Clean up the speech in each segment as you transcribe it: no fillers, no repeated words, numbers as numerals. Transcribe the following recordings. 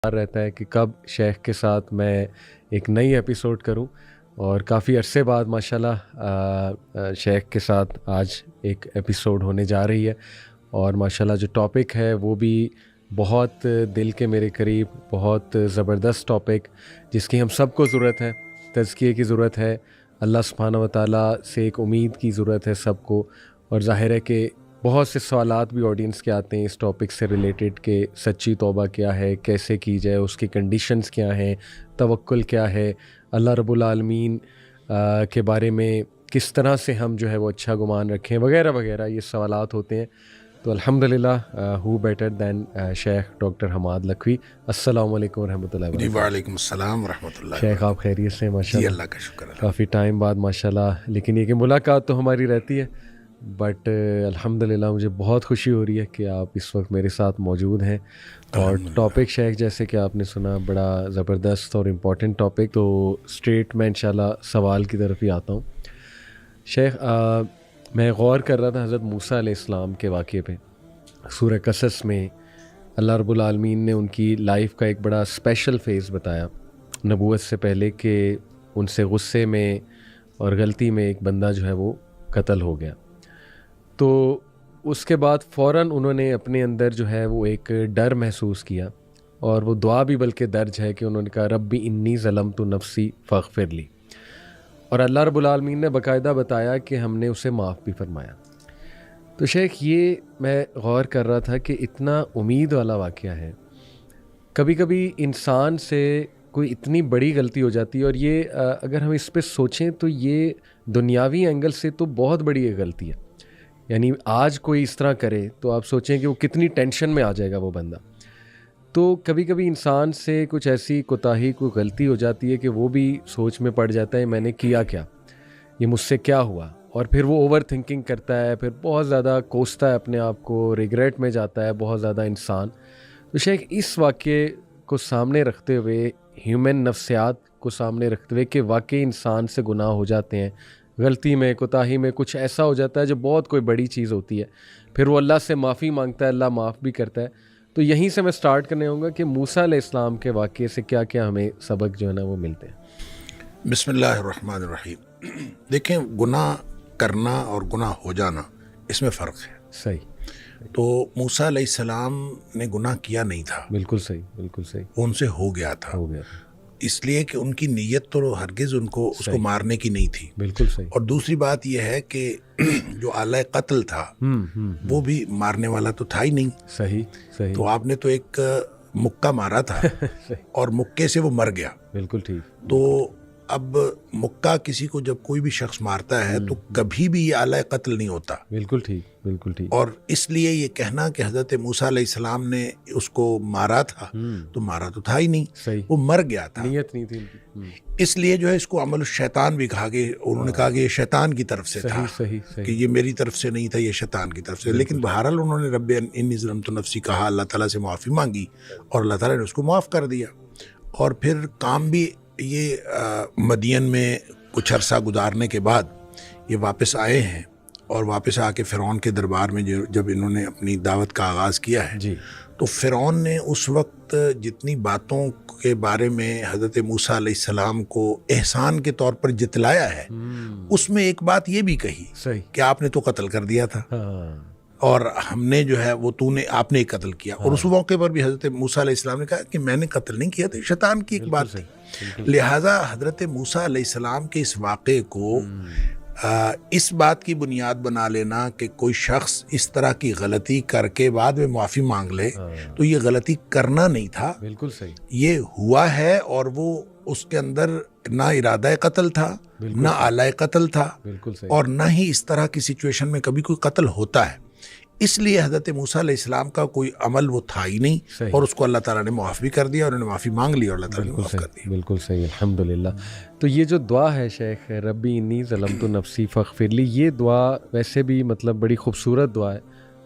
رہتا ہے کہ کب شیخ کے ساتھ میں ایک نئی ایپیسوڈ کروں، اور کافی عرصے بعد ماشاءاللہ شیخ کے ساتھ آج ایک ایپیسوڈ ہونے جا رہی ہے۔ اور ماشاءاللہ جو ٹاپک ہے وہ بھی بہت دل کے میرے قریب، بہت زبردست ٹاپک جس کی ہم سب کو ضرورت ہے، تزکیے کی ضرورت ہے، اللہ سبحانہ و تعالیٰ سے ایک امید کی ضرورت ہے سب کو۔ اور ظاہر ہے کہ بہت سے سوالات بھی آڈینس کے آتے ہیں اس ٹاپک سے ریلیٹڈ کہ سچی توبہ کیا ہے، کیسے کی جائے، اس کی کنڈیشنز کیا ہیں، توکل کیا ہے، اللہ رب العالمین کے بارے میں کس طرح سے ہم جو ہے وہ اچھا گمان رکھیں، وغیرہ وغیرہ یہ سوالات ہوتے ہیں۔ تو الحمدللہ ہو بیٹر دین شیخ ڈاکٹر حماد لکھوی۔ السلام علیکم ورحمۃ اللہ جی وبرکاتہ۔ وعلیکم السلام ورحمۃ اللہ شیخ آپ خیریت سے؟ جی ماشاءاللہ اللہ کا شکر ہے۔ کافی ٹائم بعد ماشاءاللہ، لیکن یہ کہ ملاقات تو ہماری رہتی ہے، بٹ الحمدللہ مجھے بہت خوشی ہو رہی ہے کہ آپ اس وقت میرے ساتھ موجود ہیں۔ اور ٹاپک شیخ جیسے کہ آپ نے سنا بڑا زبردست اور امپورٹنٹ ٹاپک، تو اسٹریٹ میں انشاءاللہ سوال کی طرف ہی آتا ہوں۔ شیخ میں غور کر رہا تھا حضرت موسیٰ علیہ السلام کے واقعے پہ۔ سورہ قصص میں اللہ رب العالمین نے ان کی لائف کا ایک بڑا اسپیشل فیز بتایا نبوت سے پہلے، کہ ان سے غصے میں اور غلطی میں ایک بندہ جو ہے وہ قتل ہو گیا۔ تو اس کے بعد فوراً انہوں نے اپنے اندر جو ہے وہ ایک ڈر محسوس کیا، اور وہ دعا بھی بلکہ درج ہے کہ انہوں نے کہا ربی انی ظلمت نفسی فاغفر لی، اور اللہ رب العالمین نے باقاعدہ بتایا کہ ہم نے اسے معاف بھی فرمایا۔ تو شیخ یہ میں غور کر رہا تھا کہ اتنا امید والا واقعہ ہے، کبھی کبھی انسان سے کوئی اتنی بڑی غلطی ہو جاتی ہے، اور یہ اگر ہم اس پہ سوچیں تو یہ دنیاوی اینگل سے تو بہت بڑی ایک غلطی ہے۔ یعنی آج کوئی اس طرح کرے تو آپ سوچیں کہ وہ کتنی ٹینشن میں آ جائے گا وہ بندہ۔ تو کبھی کبھی انسان سے کچھ ایسی کوتاہی، کوئی غلطی ہو جاتی ہے کہ وہ بھی سوچ میں پڑ جاتا ہے میں نے کیا کیا، یہ مجھ سے کیا ہوا، اور پھر وہ اوور تھنکنگ کرتا ہے، پھر بہت زیادہ کوستا ہے اپنے آپ کو، ریگریٹ میں جاتا ہے بہت زیادہ انسان۔ تو شیخ اس واقعے کو سامنے رکھتے ہوئے، ہیومن نفسیات کو سامنے رکھتے ہوئے کہ واقعی انسان سے گناہ ہو جاتے ہیں، غلطی میں، کوتاہی میں کچھ ایسا ہو جاتا ہے جو بہت کوئی بڑی چیز ہوتی ہے، پھر وہ اللہ سے معافی مانگتا ہے، اللہ معاف بھی کرتا ہے۔ تو یہیں سے میں سٹارٹ کرنے ہوں گا کہ موسیٰ علیہ السلام کے واقعے سے کیا کیا ہمیں سبق جو ہے نا وہ ملتے ہیں۔ بسم اللہ الرحمن الرحیم۔ دیکھیں، گناہ کرنا اور گناہ ہو جانا اس میں فرق ہے۔ صحیح۔ تو موسیٰ علیہ السلام نے گناہ کیا نہیں تھا، بالکل صحیح، بالکل صحیح، وہ ان سے ہو گیا تھا، ہو گیا، اس لیے کہ ان کی نیت تو ہرگز اس کو مارنے کی نہیں تھی۔ بالکل صحیح۔ اور دوسری بات یہ ہے کہ جو آلہ قتل تھا وہ بھی مارنے والا تو تھا ہی نہیں۔ صحیح صحیح، تو آپ نے تو ایک مکہ مارا تھا اور مکے سے وہ مر گیا۔ بالکل ٹھیک۔ تو اب مکہ کسی کو جب کوئی بھی شخص مارتا ہے تو کبھی بھی یہ آلہ قتل نہیں ہوتا۔ بالکل ٹھیک، بالکل ٹھیک۔ اور اس لیے یہ کہنا کہ حضرت موسیٰ علیہ السلام نے اس کو مارا تھا، تو مارا تو تھا ہی نہیں، صحیح، وہ مر گیا تھا۔ نیت نہیں تھی۔ اس لیے جو ہے اس کو عمل الشیطان بھی کہا گیا، انہوں نے کہا کہ یہ شیطان کی طرف سے تھا، صحیح صحیح، کہ یہ میری طرف سے نہیں تھا، یہ شیطان کی طرف سے۔ لیکن بہرحال انہوں نے رب انی ظلمت نفسی کہا، اللہ تعالیٰ سے معافی مانگی، اور اللہ تعالیٰ نے اس کو معاف کر دیا۔ اور پھر کام بھی یہ مدین میں کچھ عرصہ گزارنے کے بعد یہ واپس آئے ہیں، اور واپس آ کے فرعون کے دربار میں جب انہوں نے اپنی دعوت کا آغاز کیا ہے، جی، تو فرعون نے اس وقت جتنی باتوں کے بارے میں حضرت موسیٰ علیہ السلام کو احسان کے طور پر جتلایا ہے، اس میں ایک بات یہ بھی کہی صحیح، کہ آپ نے تو قتل کر دیا تھا، ہاں، اور ہم نے جو ہے وہ آپ نے ہی قتل کیا۔ اور اس موقع پر بھی حضرت موسیٰ علیہ السلام نے کہا کہ میں نے قتل نہیں کیا تھا، شیطان کی ایک بات تھی۔ لہٰذا حضرت موسیٰ علیہ السلام کے اس واقعے کو اس بات کی بنیاد بنا لینا کہ کوئی شخص اس طرح کی غلطی کر کے بعد میں معافی مانگ لے، تو یہ غلطی کرنا نہیں تھا، بالکل صحیح، یہ ہوا ہے، اور وہ اس کے اندر نہ ارادہ قتل تھا، نہ آلہ قتل تھا، بالکل صحیح، اور نہ ہی اس طرح کی سچویشن میں کبھی کوئی قتل ہوتا ہے۔ اس لیے حضرت موسیٰ علیہ السلام کا کوئی عمل وہ تھا ہی نہیں، صحیح، اور اس کو اللہ تعالیٰ نے معاف بھی کر دیا، اور انہوں نے معافی مانگ لی، اور اللہ تعالیٰ نے بالکل معاف کر صحیح، دیا۔ بالکل صحیح، الحمدللہ۔ تو یہ جو دعا ہے شیخ ربی انی ظلمت نفسی فاغفر لی، یہ دعا ویسے بھی مطلب بڑی خوبصورت دعا ہے،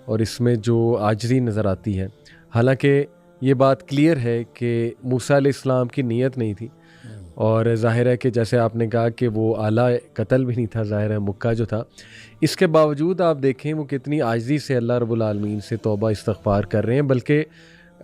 اور اس میں جو عاجزی نظر آتی ہے، حالانکہ یہ بات کلیئر ہے کہ موسیٰ علیہ السلام کی نیت نہیں تھی، اور ظاہر ہے کہ جیسے آپ نے کہا کہ وہ آلہ قتل بھی نہیں تھا، ظاہر ہے مکہ جو تھا، اس کے باوجود آپ دیکھیں وہ کتنی عاجزی سے اللہ رب العالمین سے توبہ استغفار کر رہے ہیں، بلکہ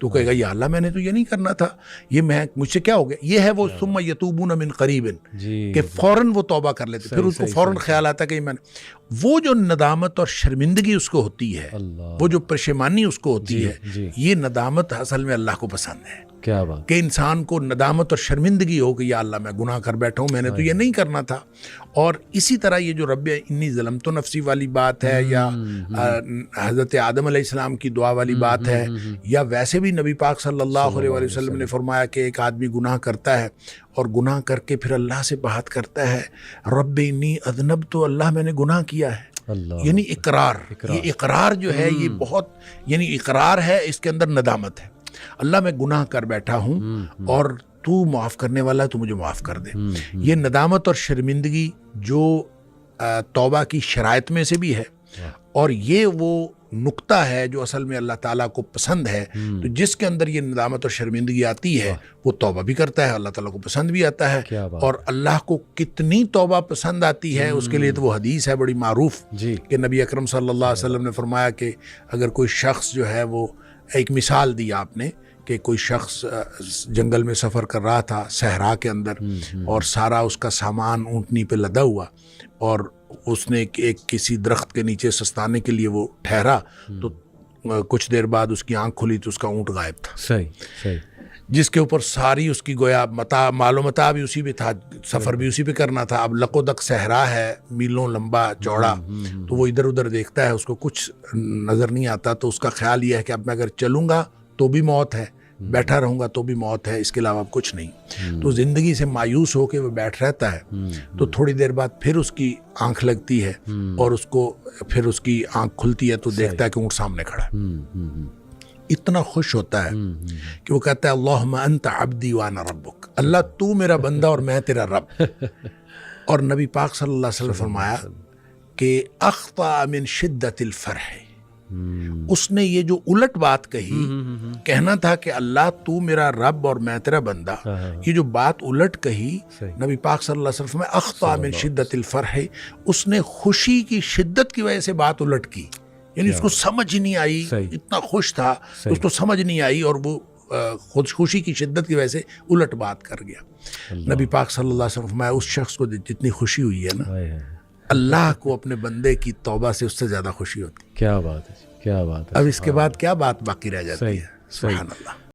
تو کہے گا یا اللہ میں نے تو یہ نہیں کرنا تھا، یہ مجھ سے کیا ہو گیا. یہ ہے وہ ثم یتوبون من قریب کہ فوراً وہ توبہ کر لیتے، پھر اس کو فوراً خیال آتا کہ میں نے وہ جو ندامت اور شرمندگی اس کو ہوتی ہے، وہ جو پشیمانی اس کو ہوتی ہے، یہ ندامت اصل میں اللہ کو پسند ہے. کیا بات کہ انسان کو ندامت اور شرمندگی ہو کہ یا اللہ میں گناہ کر بیٹھا ہوں، میں نے تو یہ نہیں کرنا تھا. اور اسی طرح یہ جو رب انی ظلمت نفسی والی بات ہے، یا حضرت آدم علیہ السلام کی دعا والی بات ہے، یا ویسے بھی نبی پاک صلی اللہ علیہ وسلم نے فرمایا کہ ایک آدمی گناہ کرتا ہے اور گناہ کر کے پھر اللہ سے بات کرتا ہے رب انی اذنبت، تو اللہ میں نے گناہ کیا ہے. یعنی اقرار، یہ اقرار جو ہے یہ بہت، یعنی اقرار ہے، اس کے اندر ندامت ہے. اللہ میں گناہ کر بیٹھا ہوں اور تو معاف کرنے والا ہے، تو مجھے معاف کر دے. یہ ندامت اور شرمندگی جو توبہ کی شرائط میں سے بھی ہے، اور یہ وہ نقطہ ہے جو اصل میں اللہ تعالیٰ کو پسند ہے. تو جس کے اندر یہ ندامت اور شرمندگی آتی ہے وہ توبہ بھی کرتا ہے، اللہ تعالیٰ کو پسند بھی آتا ہے. اور اللہ کو کتنی توبہ پسند آتی ہے اس کے لیے تو وہ حدیث ہے بڑی معروف کہ نبی اکرم صلی اللہ علیہ وسلم نے فرمایا کہ اگر کوئی شخص جو ہے، وہ ایک مثال دی آپ نے کہ کوئی شخص جنگل میں سفر کر رہا تھا صحرا کے اندر، اور سارا اس کا سامان اونٹنی پہ لدا ہوا، اور اس نے ایک کسی درخت کے نیچے سستانے کے لیے وہ ٹھہرا، تو کچھ دیر بعد اس کی آنکھ کھلی تو اس کا اونٹ غائب تھا. صحیح. جس کے اوپر ساری اس کی گویا مال و متاع بھی اسی پہ تھا، سفر بھی اسی پہ کرنا تھا. اب لق و دق صحرا ہے، میلوں لمبا چوڑا، تو وہ ادھر ادھر دیکھتا ہے، اس کو کچھ نظر نہیں آتا. تو اس کا خیال یہ ہے کہ اب میں اگر چلوں گا تو بھی موت ہے، بیٹھا رہوں گا تو بھی موت ہے، اس کے علاوہ کچھ نہیں. تو زندگی سے مایوس ہو کے وہ بیٹھ رہتا ہے. تو تھوڑی دیر بعد پھر اس کی آنکھ لگتی ہے، اور اس کو پھر اس کی آنکھ کھلتی ہے تو دیکھتا ہے کہ اونٹ سامنے کھڑا ہے. اتنا خوش ہوتا ہے کہ وہ کہتا ہے اللہم انت عبدی وانا ربک، اللہ تو میرا بندہ اور میں تیرا رب. اور نبی پاک صلی اللہ علیہ وسلم فرمایا کہ اخطأ من شدت الفرح، اس نے یہ جو الٹ بات کہی، کہنا تھا کہ اللہ تو میرا رب اور میں تیرا بندہ، یہ جو بات الٹ کہی نبی پاک صلی اللہ علیہ وسلم اخطأ من شدت الفرح، اس نے خوشی کی شدت کی وجہ سے بات الٹ کی. یعنی اس کو سمجھ ہی نہیں آئی، اتنا خوش تھا اس کو سمجھ نہیں آئی، اور وہ خوشی کی شدت کی وجہ سے الٹ بات کر گیا. نبی پاک صلی اللہ علیہ وسلم فرمایا اس شخص کو جتنی خوشی ہوئی ہے نا، اللہ کو اپنے بندے کی توبہ سے اس سے زیادہ خوشی ہوتی. کیا بات ہے، کیا بات ہے. اب اس کے بعد کیا بات باقی رہ جاتی ہے؟ سبحان اللہ.